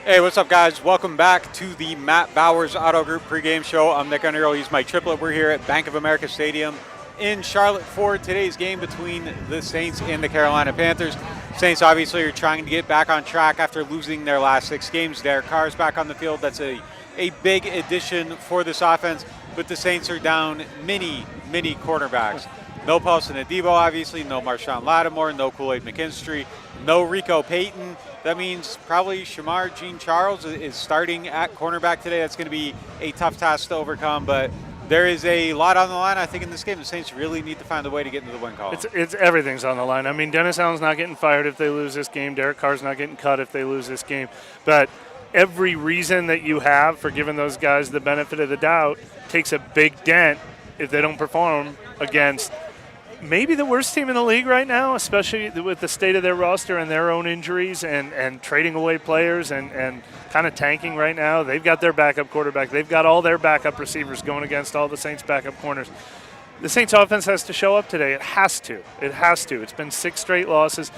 Hey, what's up, guys? Welcome back to the Matt Bowers Auto Group pregame show. I'm Nick Underhill. He's my triplet. We're here at Bank of America Stadium in Charlotte for today's game between the Saints and the Carolina Panthers. Saints obviously are trying to get back on track after losing their last 6 games. Derek Carr is back on the field. That's a big addition for this offense, but the Saints are down many quarterbacks. No Paulson Adebo, obviously. No Marshawn Lattimore. No Kool-Aid McKinstry. No Rico Payton. That means probably Shamar Jean-Charles is starting at cornerback today. That's going to be a tough task to overcome, but there is a lot on the line, I think, in this game. The Saints really need to find a way to get into the win column. It's everything's on the line. I mean, Dennis Allen's not getting fired if they lose this game. Derek Carr's not getting cut if they lose this game. But every reason that you have for giving those guys the benefit of the doubt takes a big dent if they don't perform against maybe the worst team in the league right now, especially with the state of their roster and their own injuries and trading away players and kind of tanking right now. They've got their backup quarterback. They've got all their backup receivers going against all the Saints' backup corners. The Saints offense has to show up today. It has to. It has to. It's been 6 straight losses.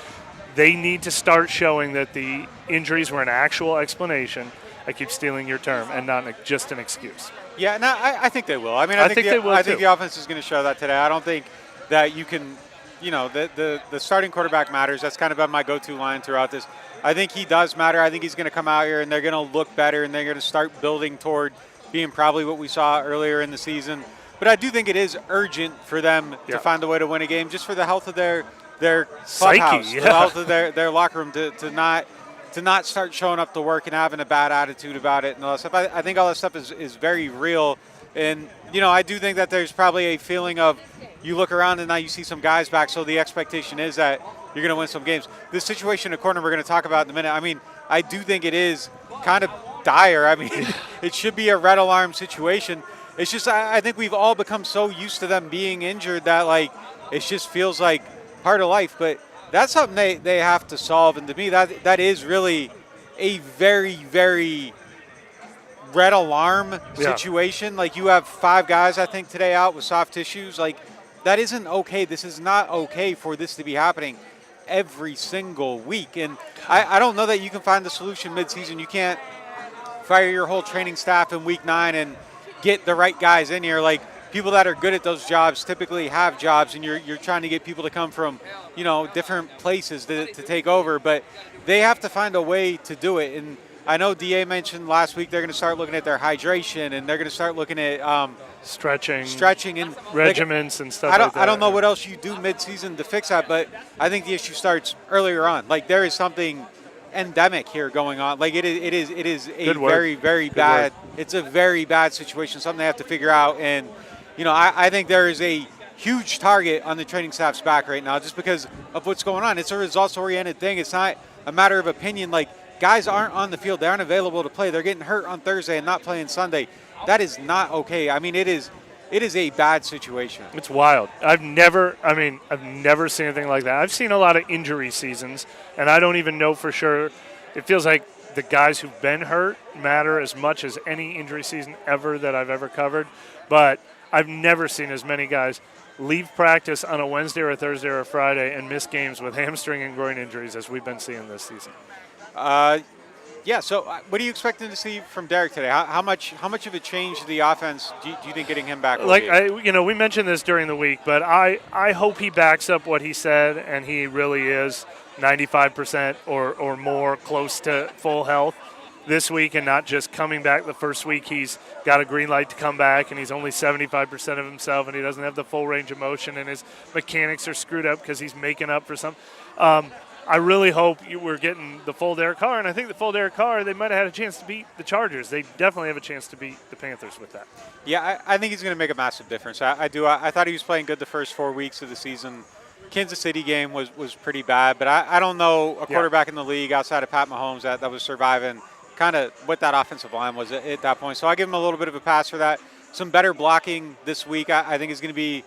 They need to start showing that the injuries were an actual explanation. I keep stealing your term, and not just an excuse. Yeah, no, I think they will. I mean, I think the offense is going to show that today. I don't think that you can, the starting quarterback matters. That's kind of been my go-to line throughout this. I think he does matter. I think he's going to come out here and they're going to look better and they're going to start building toward being probably what we saw earlier in the season. But I do think it is urgent for them to find a way to win a game, just for the health of their clubhouse, the health of their locker room, to not start showing up to work and having a bad attitude about it and all that stuff. I think all that stuff is very real. And, I do think that there's probably a feeling of you look around and now you see some guys back, so the expectation is that you're going to win some games. This situation at corner we're going to talk about in a minute, I mean, I do think it is kind of dire. I mean, it should be a red alarm situation. It's just I think we've all become so used to them being injured that, it just feels like part of life. But that's something they have to solve. And to me, that is really a very, very red alarm situation. You have 5 guys, I think, today out with soft tissues. That isn't okay. This is not okay for this to be happening every single week. And I don't know that you can find the solution midseason. You can't fire your whole training staff in week 9 and get the right guys in here. People that are good at those jobs typically have jobs, and you're trying to get people to come from, different places to take over. But they have to find a way to do it. And I know DA mentioned last week they're going to start looking at their hydration, and they're going to start looking at stretching and regimens and stuff I don't know what else you do midseason to fix that, but I think the issue starts earlier on. There is something endemic here going on. It is a very, very bad. It's a very bad situation. Something they have to figure out. And I think there is a huge target on the training staff's back right now just because of what's going on. It's a results-oriented thing. It's not a matter of opinion. Guys aren't on the field. They aren't available to play. They're getting hurt on Thursday and not playing Sunday. That is not okay. I mean, it is a bad situation. It's wild. I've never seen anything like that. I've seen a lot of injury seasons, and I don't even know for sure. It feels like the guys who've been hurt matter as much as any injury season ever that I've ever covered. But I've never seen as many guys leave practice on a Wednesday or a Thursday or a Friday and miss games with hamstring and groin injuries as we've been seeing this season. So what are you expecting to see from Derek today? How much of a change to the offense do you think getting him back will be? We mentioned this during the week, but I hope he backs up what he said, and he really is 95% or more close to full health this week, and not just coming back the first week he's got a green light to come back and he's only 75% of himself and he doesn't have the full range of motion and his mechanics are screwed up because he's making up for something. I really hope we're getting the full Derek Carr, and I think the full Derek Carr, they might have had a chance to beat the Chargers. They definitely have a chance to beat the Panthers with that. Yeah, I think he's going to make a massive difference. I do. I thought he was playing good the first 4 weeks of the season. Kansas City game was pretty bad, but I don't know a quarterback in the league outside of Pat Mahomes that was surviving kind of what that offensive line was at that point. So I give him a little bit of a pass for that. Some better blocking this week I think is going to be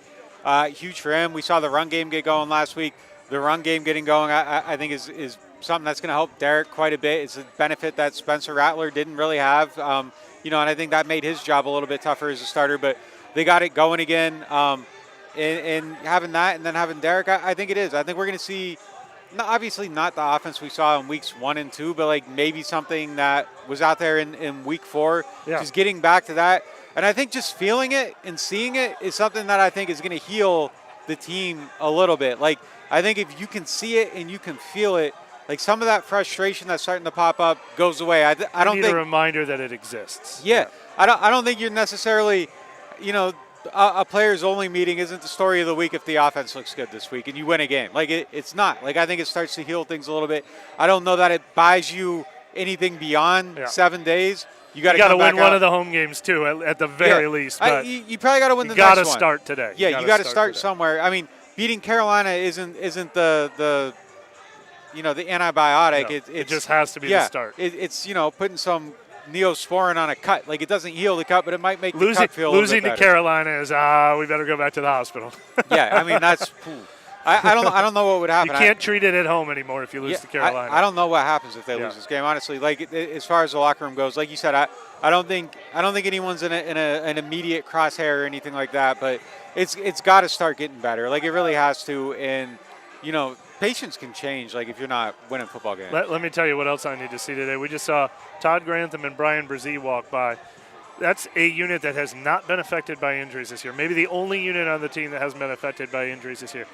huge for him. We saw the run game get going last week. The run game getting going, I think, is something that's going to help Derek quite a bit. It's a benefit that Spencer Rattler didn't really have, and I think that made his job a little bit tougher as a starter. But they got it going again, and having that and then having Derek, I think it is. I think we're going to see obviously not the offense we saw in weeks 1 and 2, but like maybe something that was out there in week 4. Yeah. Just getting back to that. And I think just feeling it and seeing it is something that I think is going to heal the team a little bit. Like, I think if you can see it and you can feel it, like some of that frustration that's starting to pop up goes away. I don't need think a reminder that it exists. Yeah. I don't think you're necessarily, a players only meeting isn't the story of the week if the offense looks good this week and you win a game. Like it's not. Like I think it starts to heal things a little bit. I don't know that it buys you anything beyond 7 days. You got to win one of the home games too, at the very least. But you probably got to win the next one. You got to start today. Yeah, you got to start somewhere. I mean, beating Carolina isn't the antibiotic. No, it just has to be the start. It's putting some Neosporin on a cut. Like it doesn't heal the cut, but it might make the cut feel a little bit losing to Carolina is we better go back to the hospital. Yeah, I mean that's. I don't know what would happen. You can't treat it at home anymore if you lose to Carolina. I don't know what happens if they lose this game. Honestly, like as far as the locker room goes, like you said, I don't think anyone's in an immediate crosshair or anything like that. But it's got to start getting better. Like it really has to, and patience can change. Like if you're not winning football games. Let me tell you what else I need to see today. We just saw Todd Grantham and Brian Brzee walk by. That's a unit that has not been affected by injuries this year. Maybe the only unit on the team that hasn't been affected by injuries this year.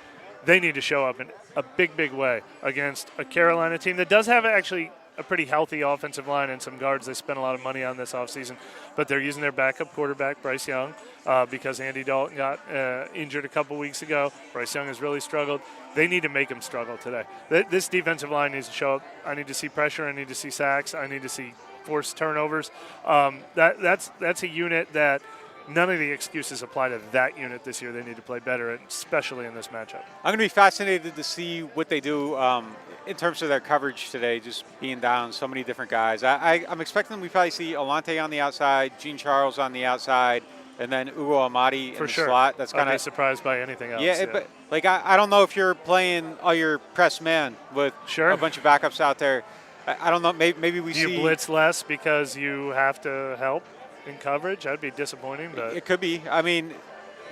They need to show up in a big way against a Carolina team that does have actually a pretty healthy offensive line and some guards they spent a lot of money on this offseason. But they're using their backup quarterback, Bryce Young, because Andy Dalton got injured a couple weeks ago. Bryce Young has really struggled. They need to make him struggle today. This defensive line needs to show up. I need to see pressure. I need to see sacks. I need to see forced turnovers. That's a unit that none of the excuses apply to that unit this year. They need to play better, especially in this matchup. I'm going to be fascinated to see what they do in terms of their coverage today, just being down so many different guys. I'm expecting we probably see Alante on the outside, Gene Charles on the outside, and then Ugo Amadi in the slot. That's kind of surprised by anything else. Yeah, but like I don't know if you're playing all your press man with a bunch of backups out there. I don't know. Maybe we see you blitz less because you have to help in coverage. That'd be disappointing, but it could be. I mean,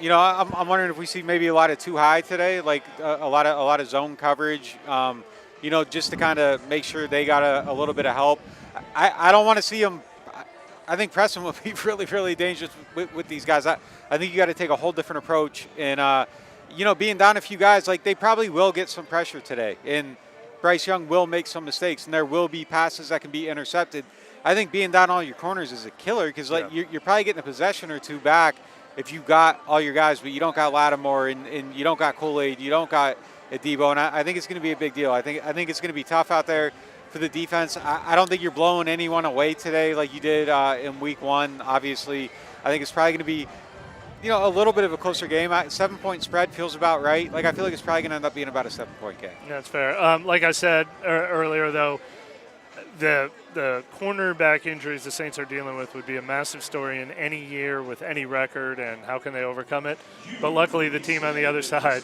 I'm wondering if we see maybe a lot of too high today, like a lot of zone coverage. Just to kind of make sure they got a little bit of help. I don't want to see them. I think pressing will be really, really dangerous with these guys. I think you got to take a whole different approach. And being down a few guys, like they probably will get some pressure today. And Bryce Young will make some mistakes, and there will be passes that can be intercepted. I think being down all your corners is a killer because you're probably getting a possession or two back if you got all your guys, but you don't got Lattimore and you don't got Kool-Aid, you don't got Adebo, and I think it's going to be a big deal. I think it's going to be tough out there for the defense. I don't think you're blowing anyone away today like you did in week 1. Obviously, I think it's probably going to be a little bit of a closer game. 7-point spread feels about right. Like I feel like it's probably going to end up being about a 7-point game. That's fair. Like I said earlier, though, the cornerback injuries the Saints are dealing with would be a massive story in any year with any record, and how can they overcome it? But luckily, the team on the other side,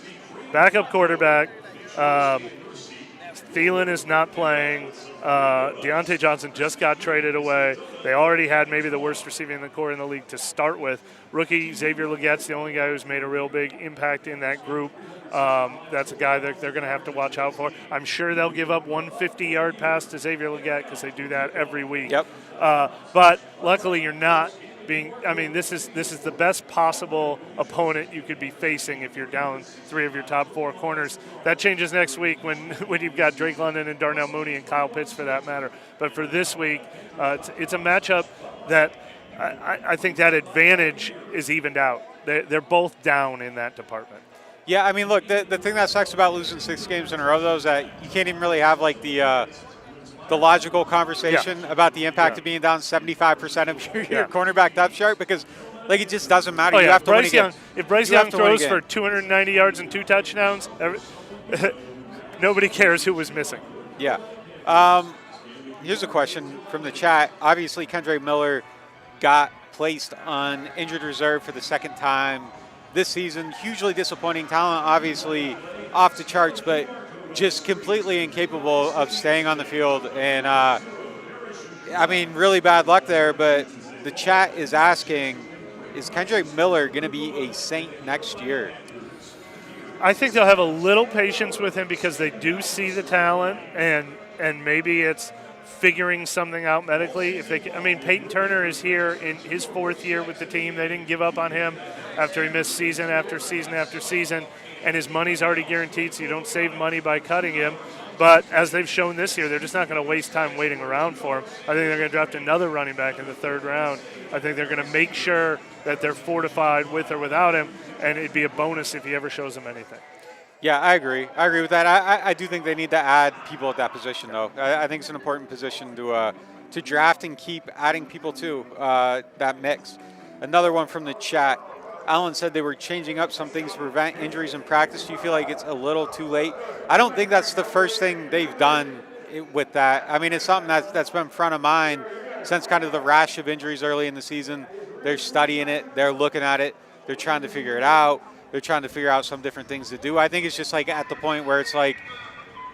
backup quarterback, Thielen is not playing. Deontay Johnson just got traded away. They already had maybe the worst receiving core in the league to start with. Rookie Xavier Legette's the only guy who's made a real big impact in that group. That's a guy that they're going to have to watch out for. I'm sure they'll give up one 50-yard pass to Xavier Legette because they do that every week. Yep. But luckily, you're not being. I mean, this is the best possible opponent you could be facing if you're down 3 of your top 4 corners. That changes next week when you've got Drake London and Darnell Mooney and Kyle Pitts for that matter. But for this week, it's a matchup that I think that advantage is evened out. They're both down in that department. Yeah, I mean, look, the thing that sucks about losing 6 games in a row, though, is that you can't even really have, like, the logical conversation about the impact of being down 75% of your cornerback depth chart because, like, it just doesn't matter. You have to win again. If Bryce Young throws for 290 yards and 2 touchdowns, nobody cares who was missing. Yeah. Here's a question from the chat. Obviously, Kendre Miller got placed on injured reserve for the 2nd time this season. Hugely disappointing talent, obviously off the charts, but just completely incapable of staying on the field. And, I mean, really bad luck there, but the chat is asking, is Kendre Miller going to be a Saint next year? I think they'll have a little patience with him because they do see the talent, and maybe it's figuring something out medically. If they, Peyton Turner is here in his 4th year with the team. They didn't give up on him after he missed season after season after season, and his money's already guaranteed, so you don't save money by cutting him. But as they've shown this year, they're just not going to waste time waiting around for him. I think they're going to draft another running back in the 3rd round. I think they're going to make sure that they're fortified with or without him, and it'd be a bonus if he ever shows them anything. Yeah, I agree. I agree with that. I do think they need to add people at that position, though. I think it's an important position to draft and keep adding people to that mix. Another one from the chat. Alan said they were changing up some things to prevent injuries in practice. Do you feel like it's a little too late? I don't think that's the first thing they've done with that. I mean, it's something that's been front of mind since kind of the rash of injuries early in the season. They're studying it. They're looking at it. They're trying to figure it out. They're trying to figure out some different things to do. I think it's just like at the point where it's like,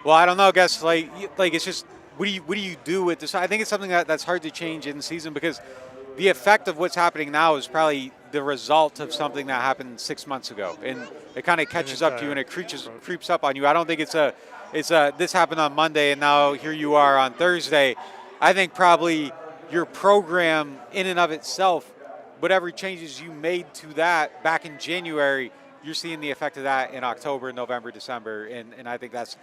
well, I don't know, I guess like it's just what do you do with this? I think it's something that's hard to change in season because the effect of what's happening now is probably the result of something that happened 6 months ago, and it kind of catches up to you and it creeps up on you. I don't think it's a this happened on Monday and now here you are on Thursday. I think probably your program in and of itself, whatever changes you made to that back in January, you're seeing the effect of that in October, November, December, and I think that's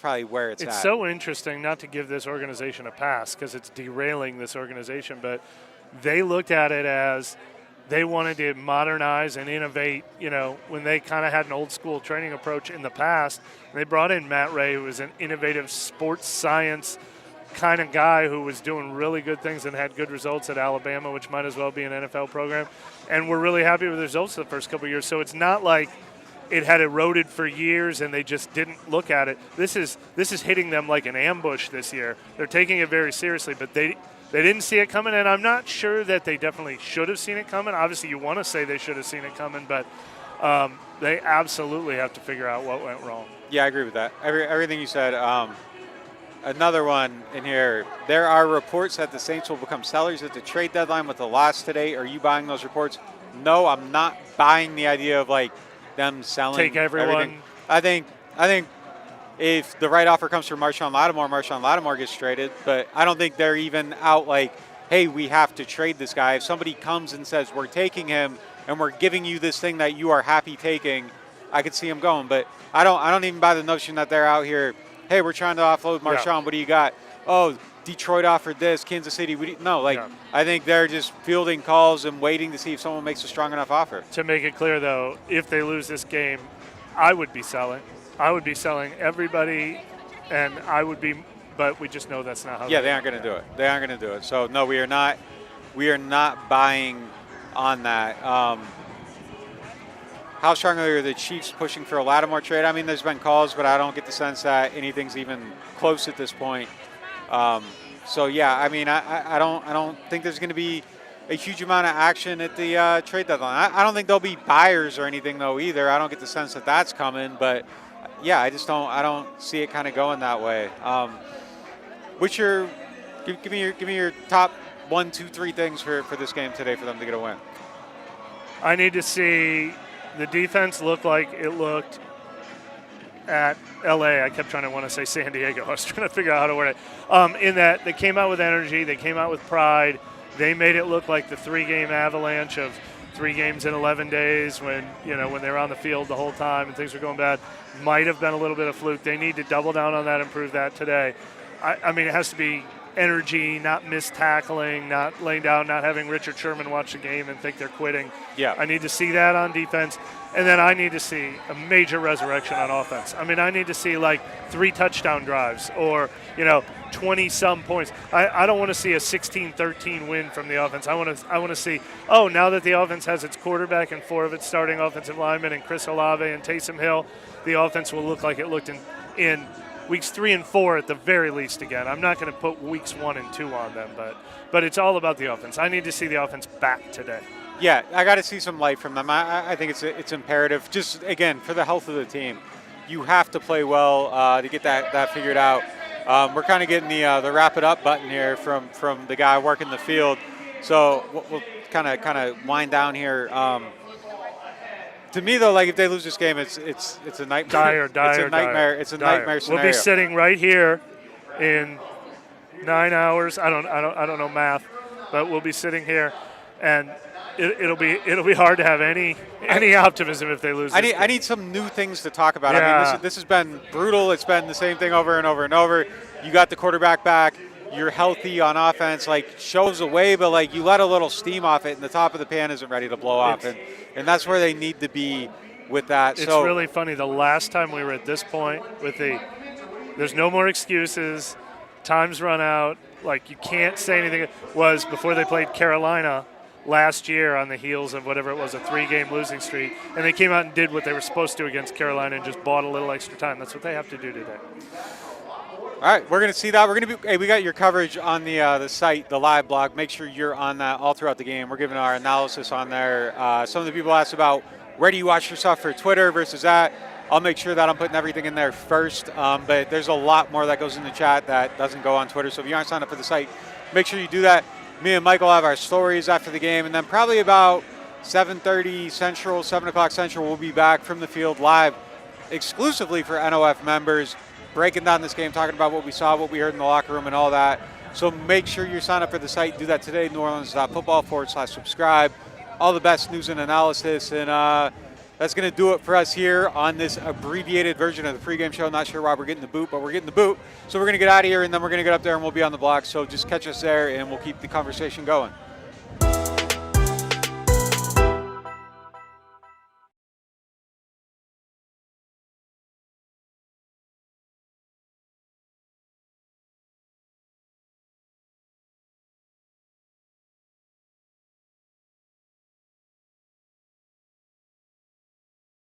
probably where it's at. It's so interesting, not to give this organization a pass because it's derailing this organization, but they looked at it as they wanted to modernize and innovate, when they kind of had an old school training approach in the past. They brought in Matt Ray, who was an innovative sports science kind of guy who was doing really good things and had good results at Alabama, which might as well be an NFL program. And we're really happy with the results of the first couple of years. So it's not like it had eroded for years and they just didn't look at it. This is hitting them like an ambush this year. They're taking it very seriously, but they didn't see it coming, and I'm not sure that they definitely should have seen it coming. Obviously, you want to say they should have seen it coming, but they absolutely have to figure out what went wrong. Yeah, I agree with that. Everything you said. Another one in here. There are reports that the Saints will become sellers at the trade deadline with the loss today. Are you buying those reports? No, I'm not buying the idea of like them selling. Take everyone. Everything. I think if the right offer comes from Marshawn Lattimore gets traded. But I don't think they're even out like, hey, we have to trade this guy. If somebody comes and says we're taking him and we're giving you this thing that you are happy taking, I could see him going. But I don't even buy the notion that they're out here, hey, we're trying to offload Marshawn. Yeah. What do you got? Oh, Detroit offered this. Kansas City. I think they're just fielding calls and waiting to see if someone makes a strong enough offer. To make it clear, though, if they lose this game, I would be selling. I would be selling everybody, and but we just know that's not how. Yeah, they aren't going to do it. They aren't going to do it. So no, we are not buying on that. How strongly are the Chiefs pushing for a Lattimore trade? I mean, there's been calls, but I don't get the sense that anything's even close at this point. So yeah, I mean, I don't think there's going to be a huge amount of action at the trade deadline. I don't think there'll be buyers or anything though either. I don't get the sense that that's coming, but yeah, I don't see it kind of going that way. Give me your top 1, 2, 3 things for this game today for them to get a win. I need to see the defense look like it looked at LA. I kept trying to want to say San Diego. I was trying to figure out how to word it. In that they came out with energy, they came out with pride. They made it look like the 3-game avalanche of 3 games in 11 days when they were on the field the whole time and things were going bad. Might have been a little bit of fluke. They need to double down on that, improve that today. I mean, it has to be energy, not missed tackling, not laying down, not having Richard Sherman watch the game and think they're quitting. Yeah. I need to see that on defense. And then I need to see a major resurrection on offense. I mean, I need to see like 3 touchdown drives or, 20-some points. I don't want to see a 16-13 win from the offense. I want to see, now that the offense has its quarterback and 4 of its starting offensive linemen and Chris Olave and Taysom Hill, the offense will look like it looked in weeks 3 and 4 at the very least again. I'm not going to put weeks 1 and 2 on them, but it's all about the offense. I need to see the offense back today. Yeah, I got to see some light from them. I think it's imperative. Just again for the health of the team, you have to play well to get that figured out. We're kind of getting the wrap it up button here from the guy working the field. So we'll kind of wind down here. To me, though, like if they lose this game, it's a nightmare. Dire. It's a nightmare. It's a nightmare scenario. We'll be sitting right here in 9 hours. I don't know math, but we'll be sitting here, and it'll be hard to have any optimism if they lose. I need some new things to talk about. Yeah. I mean, this has been brutal. It's been the same thing over and over and over. You got the quarterback back. You're healthy on offense. Like, shows away, but like you let a little steam off it, and the top of the pan isn't ready to blow off, and that's where they need to be with that. It's really funny. The last time we were at this point with there's no more excuses. Time's run out. Like, you can't say anything. Was before they played Carolina last year on the heels of whatever it was, a 3-game losing streak, and they came out and did what they were supposed to against Carolina and just bought a little extra time. That's what they have to do today. All right, we're going to see that. We got your coverage on the site, the live blog. Make sure you're on that all throughout the game. We're giving our analysis on there. Some of the people asked about where do you watch your stuff for Twitter versus that. I'll make sure that I'm putting everything in there first. But there's a lot more that goes in the chat that doesn't go on Twitter. So if you aren't signed up for the site, make sure you do that. Me and Michael have our stories after the game, and then probably about 7:30 Central, 7 o'clock Central, we'll be back from the field live exclusively for NOF members, breaking down this game, talking about what we saw, what we heard in the locker room, and all that. So make sure you sign up for the site. Do that today, NewOrleans.Football/subscribe. All the best news and analysis, and that's going to do it for us here on this abbreviated version of the pregame show. Not sure why we're getting the boot, but we're getting the boot. So we're going to get out of here, and then we're going to get up there, and we'll be on the block. So just catch us there, and we'll keep the conversation going.